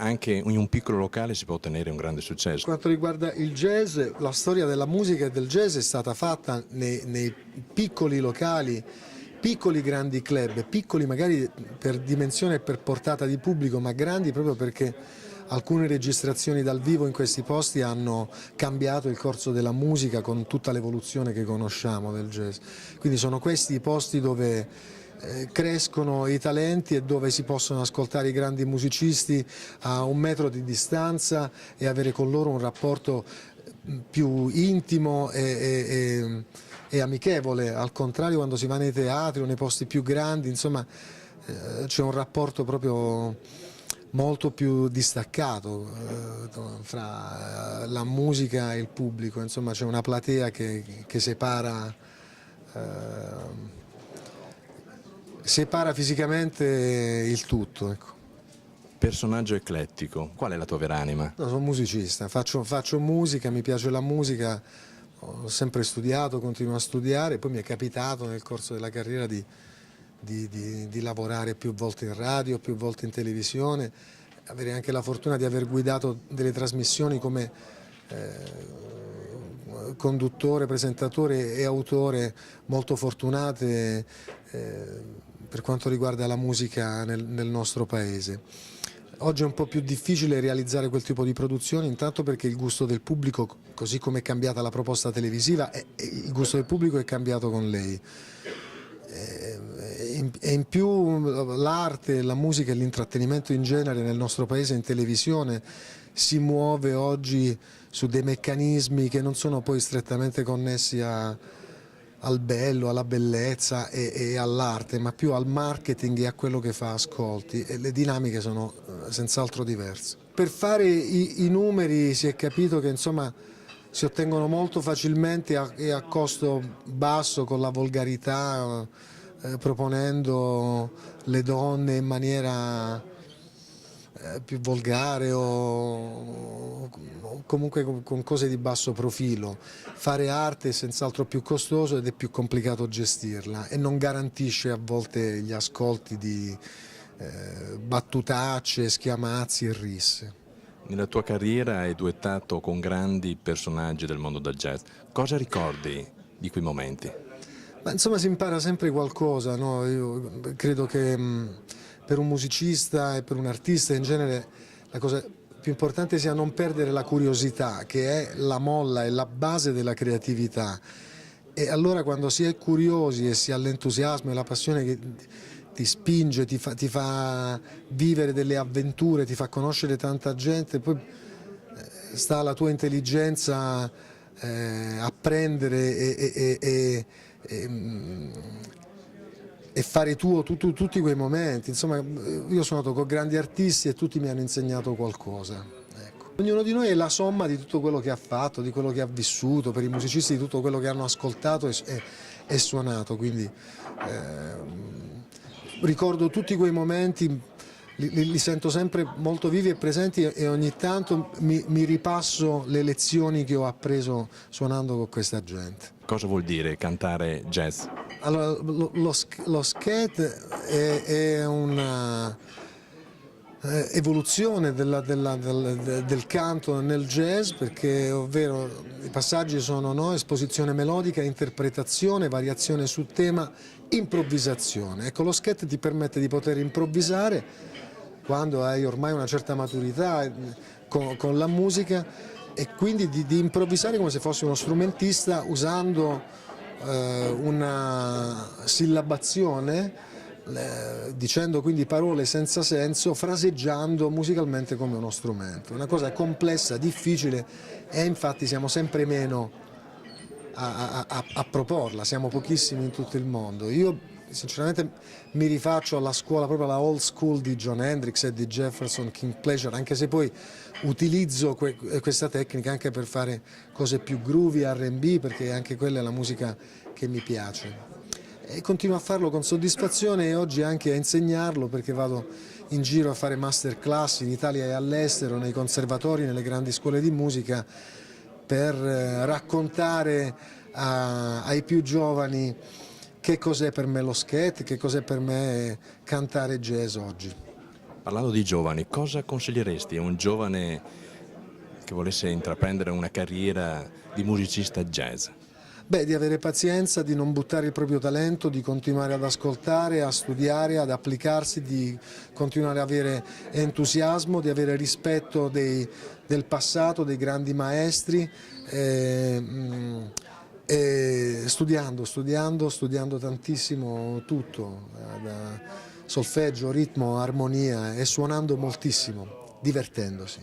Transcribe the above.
anche in un piccolo locale si può ottenere un grande Per successo. quanto riguarda il jazz, la storia della musica e del jazz è stata fatta nei piccoli locali, piccoli grandi club, piccoli magari per dimensione e per portata di pubblico, ma grandi proprio perché alcune registrazioni dal vivo in questi posti hanno cambiato il corso della musica con tutta l'evoluzione che conosciamo del jazz. Quindi sono questi i posti dove crescono i talenti e dove si possono ascoltare i grandi musicisti a 1 metro di distanza e avere con loro un rapporto più intimo e amichevole. Al contrario, quando si va nei teatri o nei posti più grandi, insomma, c'è un rapporto proprio molto più distaccato fra la musica e il pubblico, insomma c'è una platea che separa fisicamente il tutto. Ecco. Personaggio eclettico, qual è la tua vera anima? No, sono musicista, faccio musica, mi piace la musica, ho sempre studiato, continuo a studiare, poi mi è capitato nel corso della carriera di lavorare più volte in radio, più volte in televisione, avere anche la fortuna di aver guidato delle trasmissioni come conduttore, presentatore e autore molto fortunate per quanto riguarda la musica nel nostro paese. Oggi è un po' più difficile realizzare quel tipo di produzioni, intanto perché il gusto del pubblico, così come è cambiata la proposta televisiva, il gusto del pubblico è cambiato con lei. E in più l'arte, la musica e l'intrattenimento in genere nel nostro paese in televisione si muove oggi su dei meccanismi che non sono poi strettamente connessi al bello, alla bellezza e all'arte, ma più al marketing e a quello che fa ascolti, e le dinamiche sono senz'altro diverse. Per fare i numeri si è capito che insomma si ottengono molto facilmente e a costo basso con la volgarità, proponendo le donne in maniera più volgare o comunque con cose di basso profilo. Fare arte è senz'altro più costoso ed è più complicato gestirla e non garantisce a volte gli ascolti di battutacce, schiamazzi e risse. Nella tua carriera hai duettato con grandi personaggi del mondo del jazz. Cosa ricordi di quei momenti? Ma insomma si impara sempre qualcosa, no? Io credo che per un musicista e per un artista in genere la cosa più importante sia non perdere la curiosità, che è la molla e la base della creatività. E allora quando si è curiosi e si ha l'entusiasmo e la passione che ti spinge, ti fa vivere delle avventure, ti fa conoscere tanta gente, poi sta alla tua intelligenza apprendere e fare tuo tutti quei momenti. Insomma, io sono andato con grandi artisti e tutti mi hanno insegnato qualcosa. Ecco. Ognuno di noi è la somma di tutto quello che ha fatto, di quello che ha vissuto, per i musicisti di tutto quello che hanno ascoltato e suonato, quindi ricordo tutti quei momenti, li sento sempre molto vivi e presenti e ogni tanto mi ripasso le lezioni che ho appreso suonando con questa gente. Cosa vuol dire cantare jazz? Allora, lo skate è una evoluzione del canto nel jazz, perché ovvero i passaggi sono esposizione melodica, interpretazione, variazione su tema, improvvisazione. Ecco, lo skate ti permette di poter improvvisare quando hai ormai una certa maturità con la musica e quindi di improvvisare come se fossi uno strumentista usando una sillabazione, dicendo quindi parole senza senso, fraseggiando musicalmente come uno strumento. Una cosa complessa, difficile e infatti siamo sempre meno a proporla, siamo pochissimi in tutto il mondo. Io sinceramente mi rifaccio alla scuola, proprio alla old school di Jon Hendrix e di Jefferson King Pleasure, anche se poi utilizzo questa tecnica anche per fare cose più groovy, R&B, perché anche quella è la musica che mi piace. E continuo a farlo con soddisfazione e oggi anche a insegnarlo, perché vado in giro a fare masterclass in Italia e all'estero, nei conservatori, nelle grandi scuole di musica, per raccontare ai più giovani che cos'è per me lo skate, che cos'è per me cantare jazz oggi. Parlando di giovani, cosa consiglieresti a un giovane che volesse intraprendere una carriera di musicista jazz? Beh, di avere pazienza, di non buttare il proprio talento, di continuare ad ascoltare, a studiare, ad applicarsi, di continuare ad avere entusiasmo, di avere rispetto del passato, dei grandi maestri, e studiando tantissimo tutto, da solfeggio, ritmo, armonia e suonando moltissimo, divertendosi.